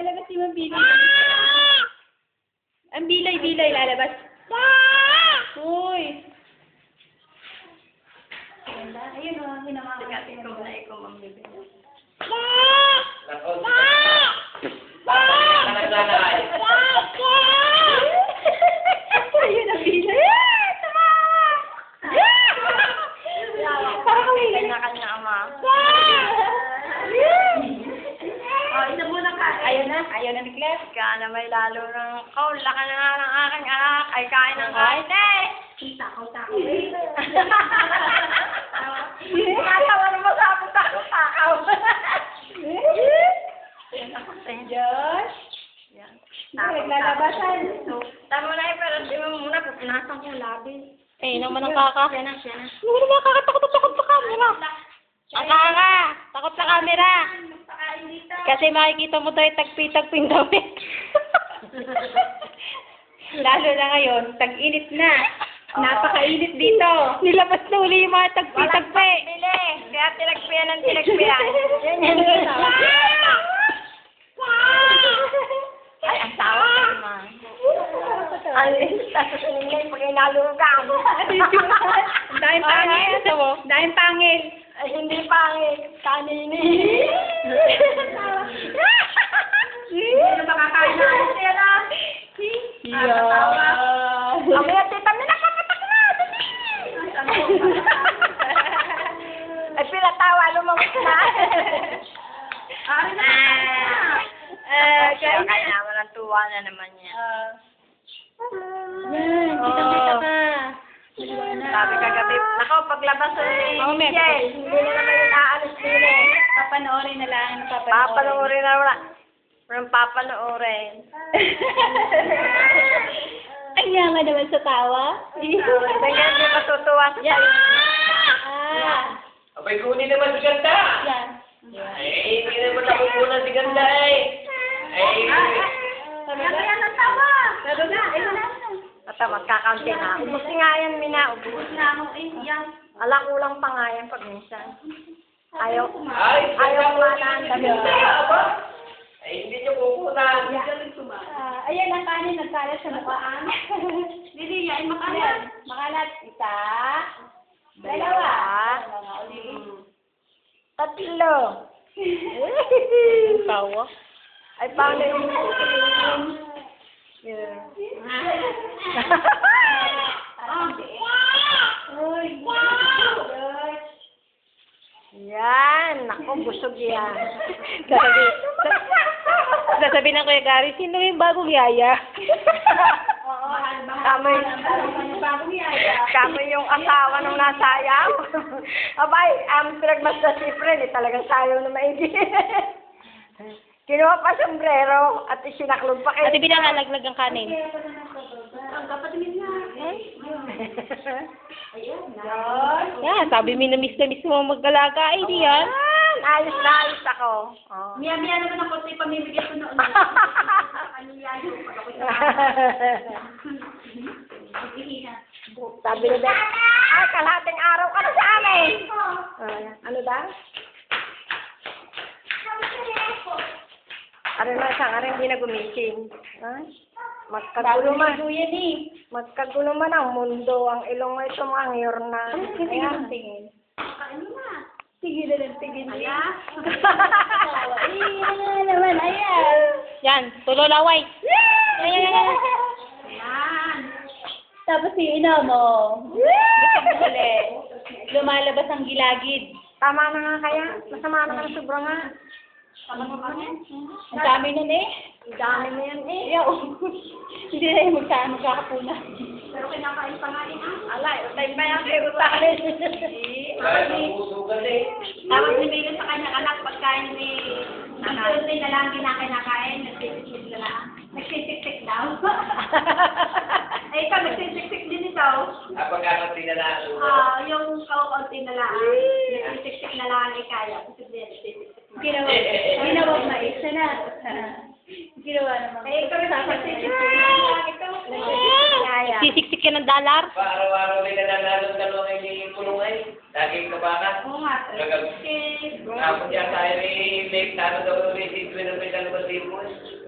Lalabas si Mabilis. Ang bilay-bilay lalabas. Uy. Ayun o, hinamakalat. Ikaw na ikaw mamibili. Ayun ang bilay. Parang kami. Kanya-kanya ama. Isa muna ka. Ayaw na ni Claire. Ika na may lalo ng kaula ka na nga ng aking anak. Ay kain ng kain eh. Takaw-takaw. Natawa na masapot-takaw. Josh. Yan. Naglalabasan. Tama na eh, pero di mo muna pupunasan ko labi. Eh, naman ang kaka. Siya na. Ano na nakakatakot sa camera? Ang kaka! Takot sa camera! Kasi makikita mo tayo tagpi-tagping damit. Lalo na ngayon, tag-init na. Napakainit dito. Nilabas na uli yung mga tagpi-tagpi. Bili. Kaya tinagpian ng tinagpian. Ay, ang tawa ka naman. Tapos siningay pag inalugan. Dahil pangil. Dahil pangil. Ay, hindi pangit. Kanini. Hindi na makakain na. Kami at tita, may nakapatak na. Ay, pinatawa, lumamot na. Kaya naman ang tuwa na naman niya. Yan, kita-kita ka. Sabi kagabi, ako, paglabas ni Jay, hindi na naman yung aalis din eh. Papanoorin na lang. Papanoorin na wala. Walang papanoorin. Ang yaman naman sa tawa. Ganyan din matutuwa sa tayo. Abay, kunin naman si Ganda. Yan. Ay, hindi naman nakukunan si Ganda eh. Ay, Kaya ng tawa. Pero na, ito na. Basta magkakaunti na. Ubus nga yan, Mina. Ubus na ako. Yan. Ala, kulang pa nga yan pag minsan. Ayaw kumalaan kami. ay, hindi niyo kukunan. Ayan ang kanin, nagkalat sa mukhaan. Lili, yan, makalat. Makalat. Isa. Dalawa. Tatlo. Tawa. Ay, paano yung yeah. Yan. Naku, busog yan. Sasabihin ng Kuya Gary, sino yung bagong yaya? Kami yung asawa nung nasayaw. Abay, pinagmasda si Fred, talagang sayaw na maigi. Kinuha pa sombrero at isinaklog pa kayo. At ibinahalaglag ang kanin. Yan, sabi minamiss na miss mo mag-alaga. Ay, di yan. Ayos na ayos ako. Oh. Miya naman ako sa pamimigay ko noon. Sabi ni Beth, ay, kalahating araw ka na sa amin. Ano daw? Ano na isang araw hindi na gumising. Magkagulo man. Magkagulo man ang mundo. Ang ilong mo ito mga ngyor na. Ayan. Tigil niya. Ayan naman, ayan. Yan, tulo laway. Ayan. Tapos yung ina mo. Lumalabas ang gilagid. Tama na nga kaya. Masama na ka sobra nga. Ang dami nun eh. Ang dami mo yan eh. Hindi na yung magkakapuna. Pero kinakain pa nga yun ah. Alay, tayo pa yan kayo sa akin. ay, nabusugan eh. Tapos nabili sa kanyang anak pagkain ni Tuesday na lang kinakain, nagsisik na lang. Nagsisik daw. Eh, ikaw nagsisik din ito. Pagkakati na lang. Yung kaunti na lang. Nagsisik na lang ay kaya. Ginawa mais na. Ginawa naman. Eh, ikaw nagsisik na lang. Ito. Ligaya. Sisiksik ka ng dollar? Pa-araw-araw may nananalo dalawa kayo ni Pulungay. Lagi ka baka. Oo nga. Tapos niya tayo may sana daw may sitwin na may 2,000.